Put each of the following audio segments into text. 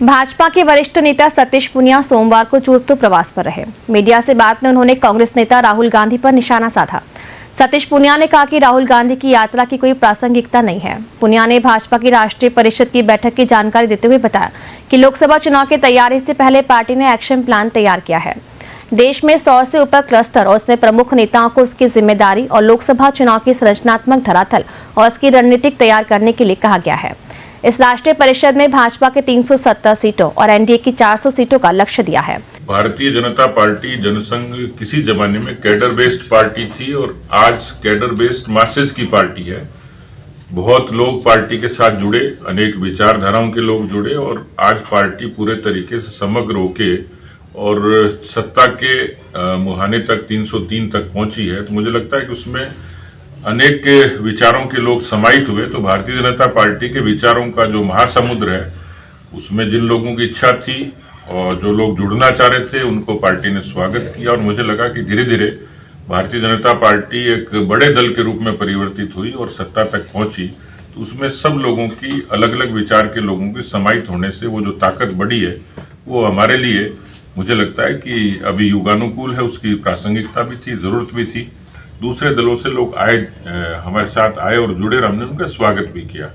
भाजपा के वरिष्ठ नेता सतीश पूनिया सोमवार को जोधपुर प्रवास पर रहे। मीडिया से बात में उन्होंने कांग्रेस नेता राहुल गांधी पर निशाना साधा। सतीश पूनिया ने कहा कि राहुल गांधी की यात्रा की कोई प्रासंगिकता नहीं है। पूनिया ने भाजपा की राष्ट्रीय परिषद की बैठक की जानकारी देते हुए बताया कि लोकसभा चुनाव की तैयारी से पहले पार्टी ने एक्शन प्लान तैयार किया है। देश में 100 से ऊपर क्लस्टर और उसमें प्रमुख नेताओं को उसकी जिम्मेदारी और लोकसभा चुनाव की संरचनात्मक धरातल और उसकी रणनीतिक तैयार करने के लिए कहा गया है। इस राष्ट्रीय परिषद में भाजपा के 370 सीटों और एनडीए की 400 सीटों का लक्ष्य दिया है। भारतीय जनता पार्टी जनसंघ किसी जमाने में कैडर बेस्ड पार्टी थी और आज कैडर बेस्ड मासेज की पार्टी है। बहुत लोग पार्टी के साथ जुड़े, अनेक विचारधाराओं के लोग जुड़े और आज पार्टी पूरे तरीके से समग्र होके और सत्ता के मुहाने तक 303 तक पहुंची है। तो मुझे लगता है कि उसमें अनेक विचारों के लोग समाहित हुए। तो भारतीय जनता पार्टी के विचारों का जो महासमुद्र है उसमें जिन लोगों की इच्छा थी और जो लोग जुड़ना चाह रहे थे उनको पार्टी ने स्वागत किया और मुझे लगा कि धीरे धीरे भारतीय जनता पार्टी एक बड़े दल के रूप में परिवर्तित हुई और सत्ता तक पहुंची। तो उसमें सब लोगों की अलग अलग विचार के लोगों के समाहित होने से वो जो ताकत बढ़ी है वो हमारे लिए मुझे लगता है कि अभी युगानुकूल है। उसकी प्रासंगिकता भी थी, जरूरत भी थी। दूसरे दलों से लोग आए, हमारे साथ आए और जुड़े और हमने उनका स्वागत भी किया।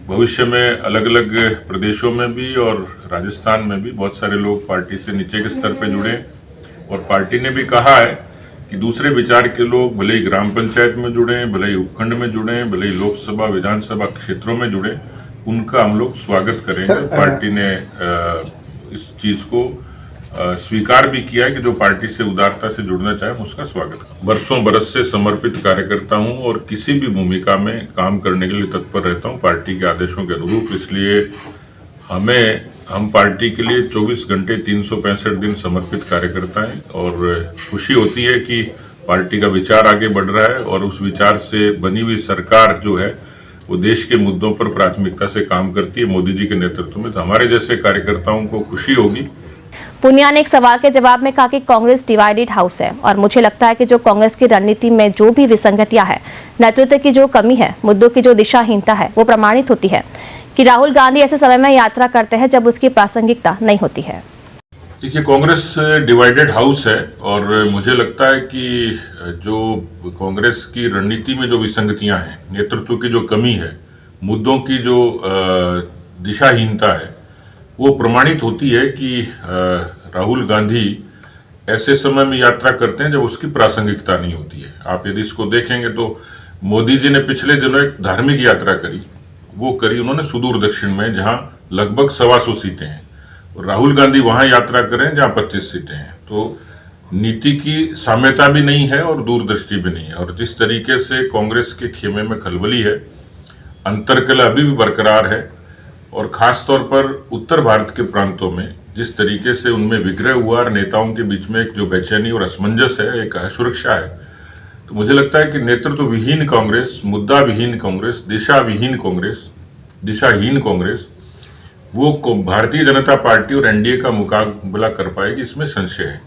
भविष्य में अलग अलग प्रदेशों में भी और राजस्थान में भी बहुत सारे लोग पार्टी से नीचे के स्तर पे जुड़े और पार्टी ने भी कहा है कि दूसरे विचार के लोग भले ही ग्राम पंचायत में जुड़े, भले ही उपखंड में जुड़े, भले ही लोकसभा विधानसभा क्षेत्रों में जुड़े, उनका हम लोग स्वागत करेंगे। पार्टी ने इस चीज को स्वीकार भी किया है कि जो पार्टी से उदारता से जुड़ना चाहे उसका स्वागत करें। बरसों बरस से समर्पित कार्यकर्ता हूं और किसी भी भूमिका में काम करने के लिए तत्पर रहता हूं पार्टी के आदेशों के अनुरूप। इसलिए हम पार्टी के लिए 24 घंटे 365 दिन समर्पित कार्यकर्ता हैं और खुशी होती है कि पार्टी का विचार आगे बढ़ रहा है और उस विचार से बनी हुई सरकार जो है वो देश के मुद्दों पर प्राथमिकता से काम करती है मोदी जी के नेतृत्व में। तो हमारे जैसे कार्यकर्ताओं को खुशी होगी। पूनिया ने एक सवाल के जवाब में कहा कि कांग्रेस डिवाइडेड हाउस है और मुझे लगता है कि जो कांग्रेस की रणनीति में जो भी विसंगतियां है, नेतृत्व की जो कमी है, मुद्दों की जो दिशाहीनता है, वो प्रमाणित होती है कि राहुल गांधी ऐसे समय में यात्रा करते हैं जब उसकी प्रासंगिकता नहीं होती है। देखिए, कांग्रेस डिवाइडेड हाउस है और मुझे लगता है कि जो कांग्रेस की रणनीति में जो विसंगतियां हैं, नेतृत्व की जो कमी है, मुद्दों की जो दिशाहीनता है, वो प्रमाणित होती है कि राहुल गांधी ऐसे समय में यात्रा करते हैं जब उसकी प्रासंगिकता नहीं होती है। आप यदि इसको देखेंगे तो मोदी जी ने पिछले दिनों एक धार्मिक यात्रा करी, वो करी उन्होंने सुदूर दक्षिण में जहां लगभग 125 सीटें हैं और राहुल गांधी वहां यात्रा करें जहां 25 सीटें हैं। तो नीति की साम्यता भी नहीं है और दूरदृष्टि भी नहीं है और जिस तरीके से कांग्रेस के खेमे में खलबली है, अंतर्कलह अभी भी बरकरार है और खास तौर पर उत्तर भारत के प्रांतों में जिस तरीके से उनमें विग्रह हुआ और नेताओं के बीच में एक जो बेचैनी और असमंजस है, एक असुरक्षा है। तो मुझे लगता है कि नेतृत्व विहीन कांग्रेस, मुद्दा विहीन कांग्रेस, दिशा विहीन कांग्रेस, दिशाहीन कांग्रेस वो भारतीय जनता पार्टी और एनडीए का मुकाबला कर पाएगी, इसमें संशय है।